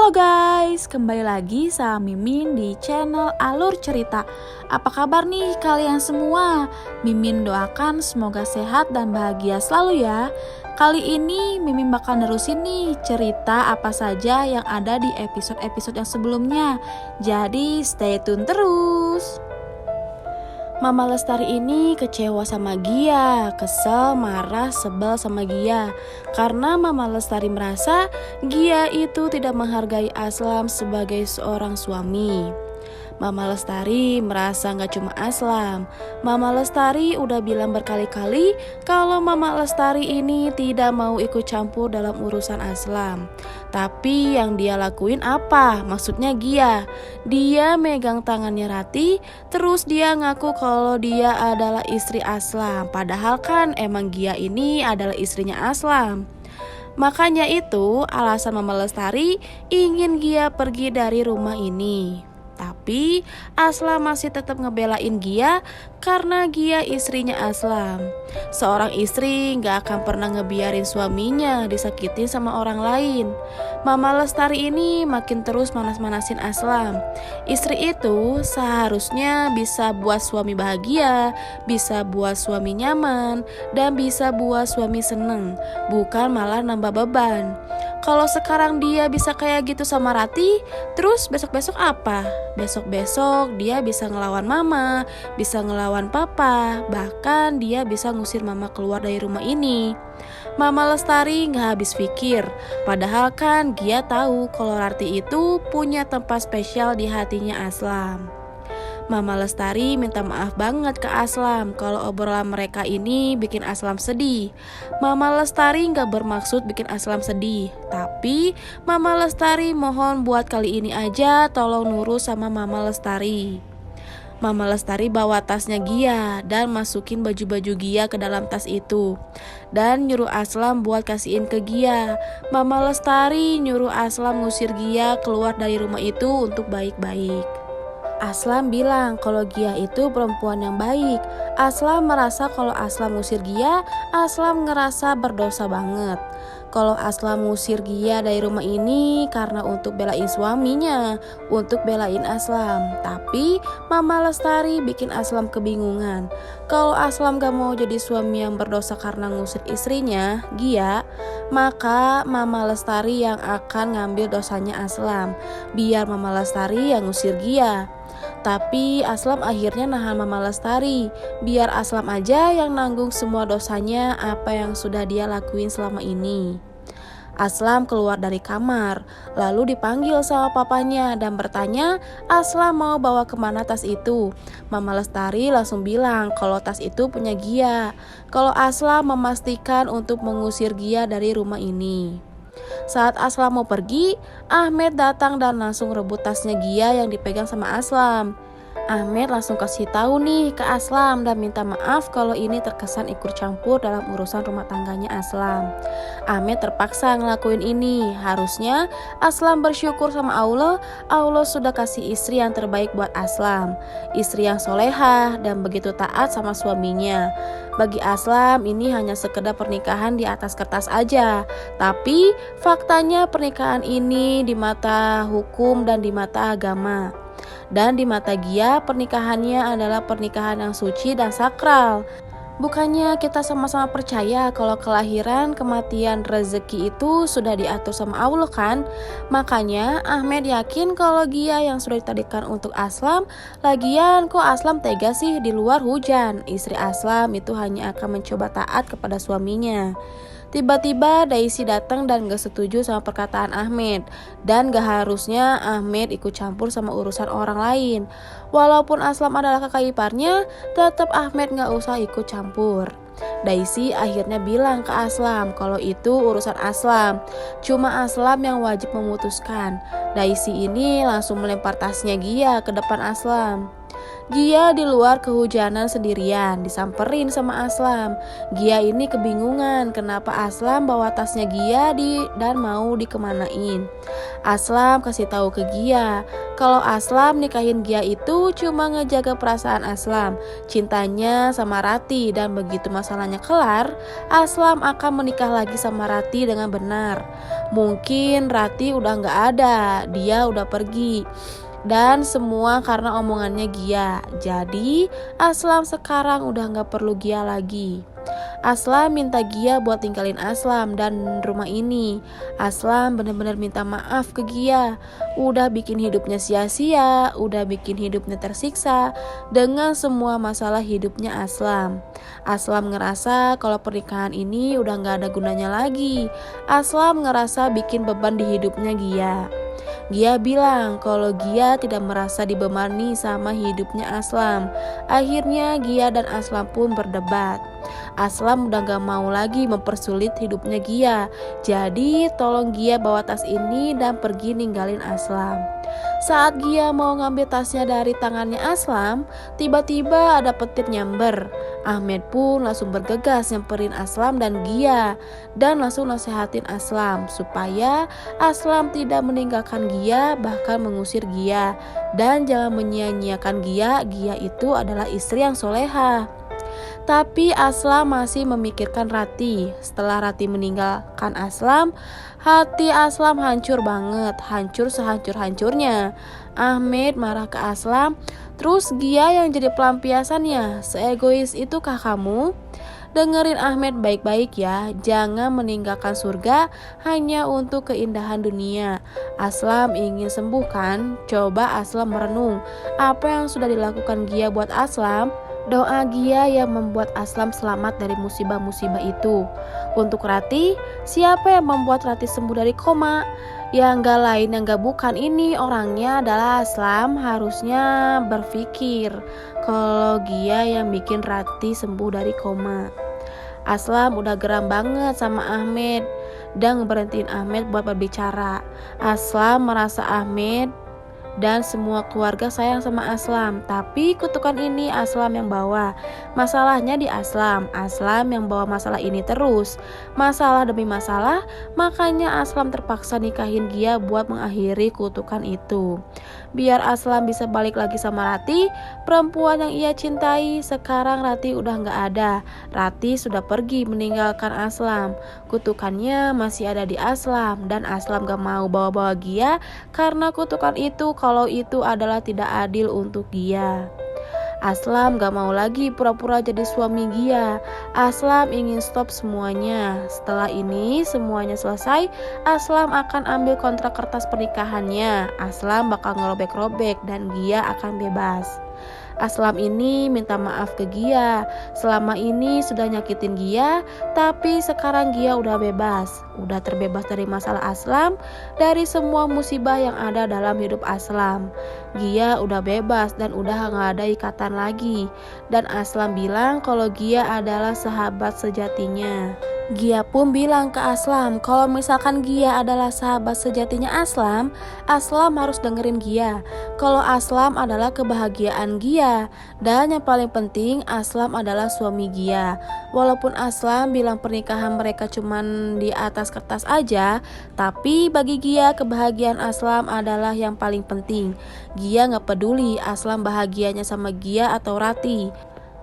Halo guys, kembali lagi sama Mimin di channel Alur Cerita. Apa kabar nih kalian semua? Mimin doakan semoga sehat dan bahagia selalu ya. Kali ini Mimin bakal nerusin nih cerita apa saja yang ada di episode-episode yang sebelumnya. Jadi stay tune terus. Mama Lestari ini kecewa sama Gia, kesel, marah, sebel sama Gia. Karena Mama Lestari merasa Gia itu tidak menghargai Aslam sebagai seorang suami. Mama Lestari merasa gak cuma Aslam. Mama Lestari udah bilang berkali-kali kalau Mama Lestari ini tidak mau ikut campur dalam urusan Aslam. Tapi yang dia lakuin apa? Maksudnya Gia. Dia megang tangannya Rati, terus dia ngaku kalau dia adalah istri Aslam. Padahal kan emang Gia ini adalah istrinya Aslam. Makanya itu alasan Mama Lestari ingin Gia pergi dari rumah ini. Tapi Aslam masih tetap ngebelain Gia karena Gia istrinya Aslam. Seorang istri gak akan pernah ngebiarin suaminya disakitin sama orang lain. Mama Lestari ini makin terus manas-manasin Aslam. Istri itu seharusnya bisa buat suami bahagia, bisa buat suami nyaman, dan bisa buat suami seneng, bukan malah nambah beban. Kalau sekarang dia bisa kayak gitu sama Rati, terus besok-besok apa? Besok-besok dia bisa ngelawan mama, bisa ngelawan papa, bahkan dia bisa ngusir mama keluar dari rumah ini. Mama Lestari gak habis pikir, padahal kan Gia tahu kalau Rati itu punya tempat spesial di hatinya Aslam. Mama Lestari minta maaf banget ke Aslam kalau obrolan mereka ini bikin Aslam sedih. Mama Lestari gak bermaksud bikin Aslam sedih, tapi Mama Lestari mohon buat kali ini aja tolong nurut sama Mama Lestari. Mama Lestari bawa tasnya Gia dan masukin baju-baju Gia ke dalam tas itu dan nyuruh Aslam buat kasihin ke Gia. Mama Lestari nyuruh Aslam ngusir Gia keluar dari rumah itu untuk baik-baik. Aslam bilang kalau Gia itu perempuan yang baik. Aslam merasa kalau Aslam ngusir Gia, Aslam ngerasa berdosa banget. Kalau Aslam ngusir Gia dari rumah ini karena untuk belain suaminya, untuk belain Aslam. Tapi Mama Lestari bikin Aslam kebingungan. Kalau Aslam gak mau jadi suami yang berdosa karena ngusir istrinya, Gia, maka Mama Lestari yang akan ngambil dosanya Aslam. Biar Mama Lestari yang ngusir Gia. Tapi Aslam akhirnya nahan Mama Lestari, biar Aslam aja yang nanggung semua dosanya apa yang sudah dia lakuin selama ini. Aslam keluar dari kamar, lalu dipanggil sama papanya dan bertanya Aslam mau bawa kemana tas itu. Mama Lestari langsung bilang kalau tas itu punya Gia, kalau Aslam memastikan untuk mengusir Gia dari rumah ini. Saat Aslam mau pergi, Ahmed datang dan langsung rebut tasnya Gia yang dipegang sama Aslam. Ahmed langsung kasih tahu nih ke Aslam dan minta maaf kalau ini terkesan ikut campur dalam urusan rumah tangganya Aslam. Ahmed terpaksa ngelakuin ini. Harusnya Aslam bersyukur sama Allah sudah kasih istri yang terbaik buat Aslam. Istri yang solehah dan begitu taat sama suaminya. Bagi Aslam ini hanya sekedar pernikahan di atas kertas aja. Tapi faktanya pernikahan ini di mata hukum dan di mata agama. Dan di mata Gia pernikahannya adalah pernikahan yang suci dan sakral. Bukannya kita sama-sama percaya kalau kelahiran, kematian, rezeki itu sudah diatur sama Allah kan? Makanya Ahmed yakin kalau Gia yang sudah ditadikan untuk Aslam. Lagian kok Aslam tega sih di luar hujan? Istri Aslam itu hanya akan mencoba taat kepada suaminya. Tiba-tiba Daisy datang dan gak setuju sama perkataan Ahmed. Dan gak harusnya Ahmed ikut campur sama urusan orang lain. Walaupun Aslam adalah kakak iparnya, tetap Ahmed gak usah ikut campur. Daisy akhirnya bilang ke Aslam kalau itu urusan Aslam. Cuma Aslam yang wajib memutuskan. Daisy ini langsung melempar tasnya Gia ke depan Aslam. Gia di luar kehujanan sendirian, disamperin sama Aslam. Gia ini kebingungan kenapa Aslam bawa tasnya Gia dan mau dikemanain. Aslam kasih tahu ke Gia kalau Aslam nikahin Gia itu cuma ngejaga perasaan Aslam, cintanya sama Rati, dan begitu masalahnya kelar, Aslam akan menikah lagi sama Rati dengan benar. Mungkin Rati udah gak ada, dia udah pergi. Dan semua karena omongannya Gia. Jadi Aslam sekarang udah gak perlu Gia lagi. Aslam minta Gia buat tinggalin Aslam dan rumah ini. Aslam bener-bener minta maaf ke Gia. Udah bikin hidupnya sia-sia, udah bikin hidupnya tersiksa dengan semua masalah hidupnya Aslam. Aslam ngerasa kalau pernikahan ini udah gak ada gunanya lagi. Aslam ngerasa bikin beban di hidupnya Gia. Gia bilang kalau Gia tidak merasa dibebani sama hidupnya Aslam. Akhirnya Gia dan Aslam pun berdebat. Aslam udah gak mau lagi mempersulit hidupnya Gia. Jadi tolong Gia bawa tas ini dan pergi ninggalin Aslam. Saat Gia mau ngambil tasnya dari tangannya Aslam, tiba-tiba ada petir nyamber. Ahmed pun langsung bergegas nyamperin Aslam dan Gia dan langsung nasihatin Aslam supaya Aslam tidak meninggalkan Gia, bahkan mengusir Gia, dan jangan menyia-nyiakan Gia. Gia itu adalah istri yang soleha. Tapi Aslam masih memikirkan Rati. Setelah Rati meninggalkan Aslam, hati Aslam hancur banget, hancur sehancur-hancurnya. Ahmed marah ke Aslam, terus Gia yang jadi pelampiasannya. Seegois itukah kamu? Dengerin Ahmed baik-baik ya, jangan meninggalkan surga hanya untuk keindahan dunia. Aslam ingin sembuh kan? Coba Aslam merenung apa yang sudah dilakukan Gia buat Aslam. Doa Gia yang membuat Aslam selamat dari musibah-musibah itu. Untuk Rati, siapa yang membuat Rati sembuh dari koma? Yang gak lain yang gak bukan ini orangnya adalah Aslam. Harusnya berpikir kalau Gia yang bikin Rati sembuh dari koma. Aslam udah geram banget sama Ahmed dan ngeberhentiin Ahmed buat berbicara. Aslam merasa Ahmed dan semua keluarga sayang sama Aslam, tapi kutukan ini Aslam yang bawa. Masalahnya di Aslam yang bawa masalah ini terus. Masalah demi masalah, makanya Aslam terpaksa nikahin Gia buat mengakhiri kutukan itu. Biar Aslam bisa balik lagi sama Rati, perempuan yang ia cintai. Sekarang Rati udah gak ada. Rati sudah pergi meninggalkan Aslam. Kutukannya masih ada di Aslam, dan Aslam gak mau bawa-bawa Gia karena kutukan itu kalau itu adalah tidak adil untuk Gia. Aslam gak mau lagi pura-pura jadi suami Gia. Aslam ingin stop semuanya. Setelah ini semuanya selesai, Aslam akan ambil kontrak kertas pernikahannya. Aslam bakal ngerobek-robek dan Gia akan bebas. Aslam ini minta maaf ke Gia. Selama ini sudah nyakitin Gia, tapi sekarang Gia udah bebas. Udah terbebas dari masalah Aslam, dari semua musibah yang ada dalam hidup Aslam. Gia udah bebas dan udah gak ada ikatan lagi. Dan Aslam bilang kalau Gia adalah sahabat sejatinya. Gia pun bilang ke Aslam kalau misalkan Gia adalah sahabat sejatinya Aslam, Aslam harus dengerin Gia. Kalau Aslam adalah kebahagiaan Gia, dan yang paling penting Aslam adalah suami Gia. Walaupun Aslam bilang pernikahan mereka cuman di atas kertas aja, tapi bagi Gia kebahagiaan Aslam adalah yang paling penting. Gia gak peduli Aslam bahagianya sama Gia atau Rati.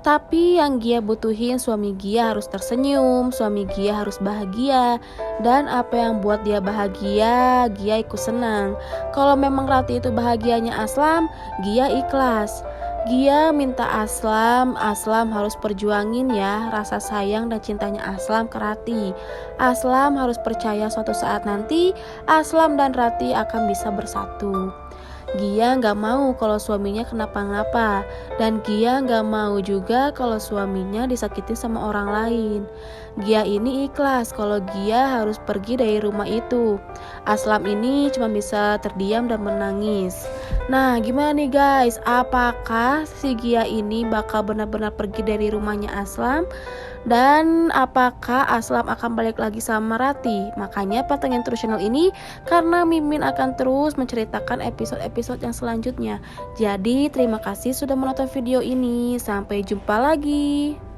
Tapi yang Gia butuhin suami Gia harus tersenyum, suami Gia harus bahagia, dan apa yang buat dia bahagia, Gia ikut senang. Kalau memang Rati itu bahagianya Aslam, Gia ikhlas. Gia minta Aslam harus perjuangin ya rasa sayang dan cintanya Aslam ke Rati. Aslam harus percaya suatu saat nanti Aslam dan Rati akan bisa bersatu. Gia gak mau kalau suaminya kenapa-napa, dan Gia gak mau juga kalau suaminya disakitin sama orang lain. Gia ini ikhlas kalau Gia harus pergi dari rumah itu. Aslam ini cuma bisa terdiam dan menangis. Nah, gimana nih guys? Apakah si Gia ini bakal benar-benar pergi dari rumahnya Aslam? Dan apakah Aslam akan balik lagi sama Rati? Makanya pantengin terus channel ini karena Mimin akan terus menceritakan episode-episode yang selanjutnya. Jadi terima kasih sudah menonton video ini. Sampai jumpa lagi.